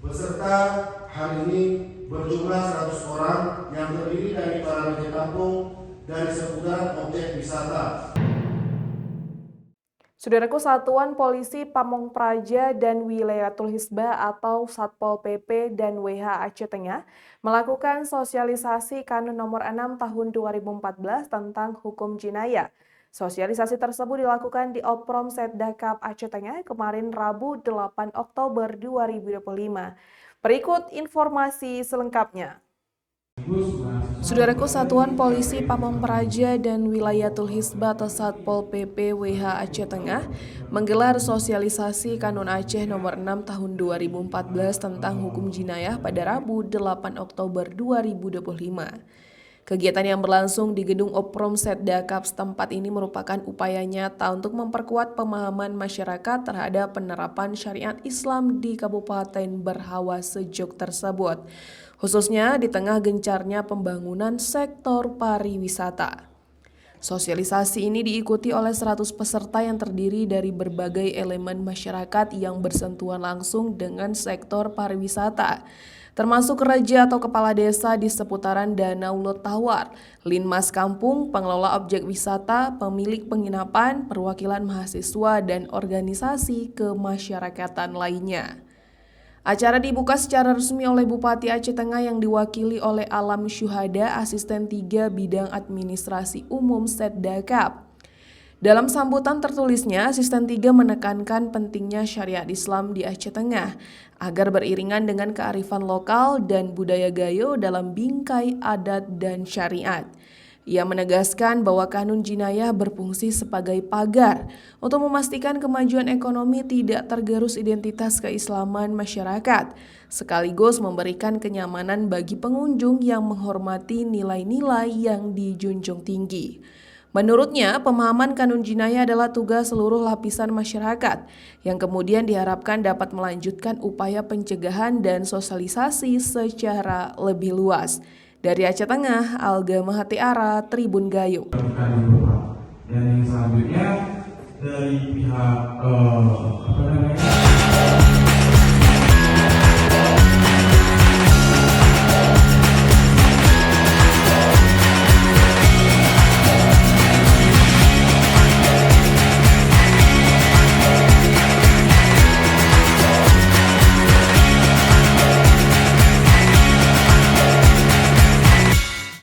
Peserta hari ini berjumlah 100 orang yang terdiri dari para penyedia kampung dari seputaran objek wisata. Saudaraku, Satuan Polisi Pamong Praja dan Wilayatul Hisbah atau Satpol PP dan WH Aceh Tengah melakukan sosialisasi Kanun Nomor 6 Tahun 2014 tentang hukum jinayah. Sosialisasi tersebut dilakukan di Oprom Setdakap Aceh Tengah kemarin Rabu 8 Oktober 2025. Berikut informasi selengkapnya. Saudaraku, Satuan Polisi Pamong Praja dan Wilayatul Hisbah atau Satpol PP WH Aceh Tengah menggelar sosialisasi Kanun Aceh Nomor 6 Tahun 2014 tentang hukum jinayah pada Rabu 8 Oktober 2025. Kegiatan yang berlangsung di Gedung Oprom Setdakap setempat ini merupakan upaya nyata untuk memperkuat pemahaman masyarakat terhadap penerapan syariat Islam di Kabupaten Berhawa Sejuk tersebut, khususnya di tengah gencarnya pembangunan sektor pariwisata. Sosialisasi ini diikuti oleh 100 peserta yang terdiri dari berbagai elemen masyarakat yang bersentuhan langsung dengan sektor pariwisata, termasuk raja atau kepala desa di seputaran Danau Lotawar, linmas kampung, pengelola objek wisata, pemilik penginapan, perwakilan mahasiswa, dan organisasi kemasyarakatan lainnya. Acara dibuka secara resmi oleh Bupati Aceh Tengah yang diwakili oleh Alam Syuhada, Asisten 3 Bidang Administrasi Umum Setdakap. Dalam sambutan tertulisnya, Asisten 3 menekankan pentingnya syariat Islam di Aceh Tengah agar beriringan dengan kearifan lokal dan budaya Gayo dalam bingkai adat dan syariat. Ia menegaskan bahwa kanun jinayah berfungsi sebagai pagar untuk memastikan kemajuan ekonomi tidak tergerus identitas keislaman masyarakat, sekaligus memberikan kenyamanan bagi pengunjung yang menghormati nilai-nilai yang dijunjung tinggi. Menurutnya, pemahaman kanun jinayah adalah tugas seluruh lapisan masyarakat yang kemudian diharapkan dapat melanjutkan upaya pencegahan dan sosialisasi secara lebih luas. Dari Aceh Tengah, Alga Mahatiara, Tribun Gayo. Dan yang selanjutnya dari pihak